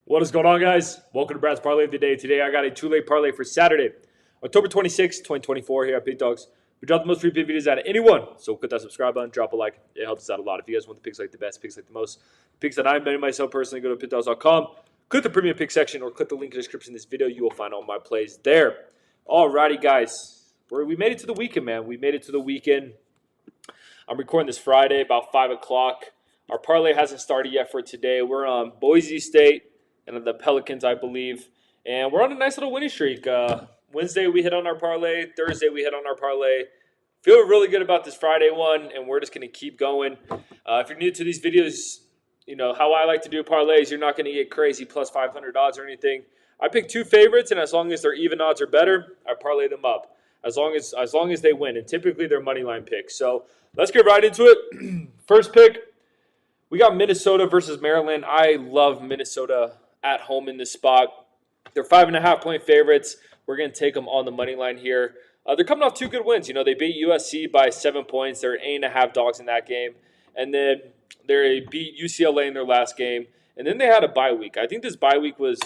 What is going on, guys? Welcome to Brad's Parlay of the Day. Today, I got a two-leg parlay for Saturday, October 26, 2024 here at Pick Dawgz. We drop the most free pick videos out of anyone, so click that subscribe button, drop a like. It helps us out a lot. If you guys want the picks like the best, picks like the most, picks that I'm betting myself personally, go to PickDawgz.com, click the premium pick section, or click the link in the description of this video. You will find all my plays there. Alrighty, guys. We made it to the weekend, man. We made it to the weekend. I'm recording this Friday about 5 o'clock. Our parlay hasn't started yet for today. We're on Boise State and the Pelicans, I believe. And we're on a nice little winning streak. Wednesday, we hit on our parlay. Thursday, we hit on our parlay. Feel really good about this Friday one, and we're just going to keep going. If you're new to these videos, you know how I like to do parlays. You're not going to get crazy plus 500 odds or anything. I pick two favorites, and as long as they're even odds or better, I parlay them up. As long as they win, and typically they're money line picks. So let's get right into it. First pick, we got Minnesota versus Maryland. I love Minnesota at home in this spot. They're 5.5-point favorites. We're going to take them on the money line here. They're coming off two good wins. You know, they beat USC by 7 points. They're 8.5 dogs in that game. And then they beat UCLA in their last game. And then they had a bye week. I think this bye week was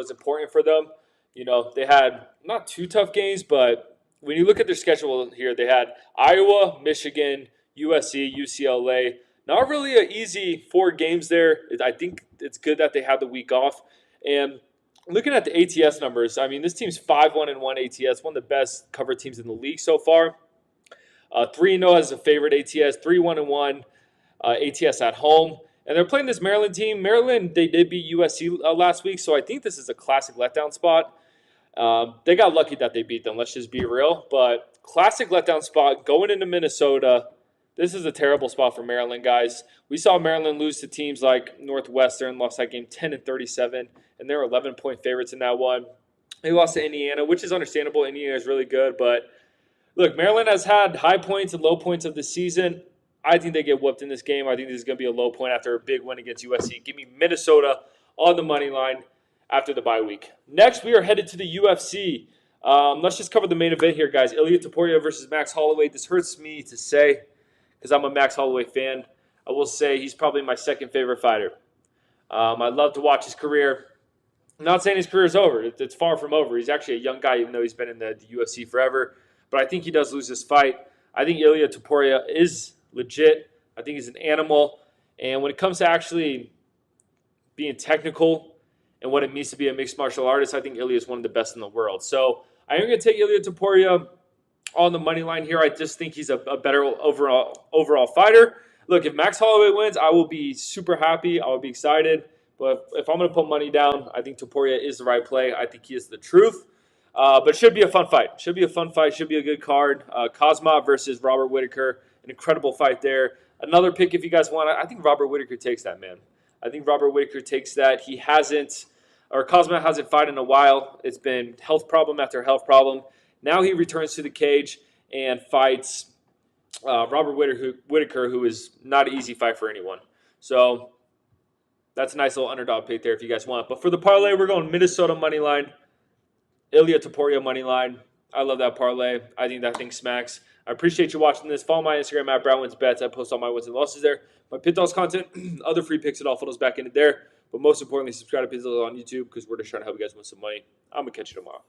important for them. You know, they had not two tough games, but when you look at their schedule here, they had Iowa, Michigan, USC, UCLA. Not really an easy 4 games there. I think it's good that they had the week off. And looking at the ATS numbers, I mean, this team's 5-1-1 ATS, one of the best cover teams in the league so far. 3-0 as a favorite ATS, 3-1-1 ATS at home. And they're playing this Maryland team. Maryland, they did beat USC last week, so I think this is a classic letdown spot. They got lucky that they beat them, let's just be real. But classic letdown spot going into Minnesota. This is a terrible spot for Maryland, guys. We saw Maryland lose to teams like Northwestern, lost that game 10-37, and they're 11-point favorites in that one. They lost to Indiana, which is understandable. Indiana is really good, but look, Maryland has had high points and low points of the season. I think they get whooped in this game. I think this is going to be a low point after a big win against USC. Give me Minnesota on the money line after the bye week. Next, we are headed to the UFC. Let's just cover the main event here, guys. Ilia Topuria versus Max Holloway. This hurts me to say, because I'm a Max Holloway fan. I will say he's probably my second favorite fighter. I love to watch his career. I'm not saying his career is over. It's far from over. He's actually a young guy, even though he's been in the UFC forever. But I think he does lose this fight. I think Ilia Topuria is legit. I think he's an animal. And when it comes to actually being technical and what it means to be a mixed martial artist, I think Ilia is one of the best in the world. So I am going to take Ilia Topuria on the money line here. I just think he's a better overall fighter. Look, if Max Holloway wins, I will be super happy. I will be excited. But if I'm going to put money down, I think Topuria is the right play. I think he is the truth. But it should be a fun fight. Should be a fun fight. Should be a good card. Kazma versus Robert Whittaker. An incredible fight there. Another pick if you guys want. I think Robert Whittaker takes that, man. I think Robert Whittaker takes that. He hasn't, or Kazma hasn't fought in a while. It's been health problem after health problem. Now he returns to the cage and fights Robert Whittaker, who is not an easy fight for anyone. So that's a nice little underdog pick there if you guys want. But for the parlay, we're going Minnesota money line, Ilia Topuria money line. I love that parlay. I think that thing smacks. I appreciate you watching this. Follow my Instagram at BradWinsBets. I post all my wins and losses there. My PickDawgz content, other free picks, it all funnels back into there. But most importantly, subscribe to PickDawgz on YouTube because we're just trying to help you guys win some money. I'm going to catch you tomorrow.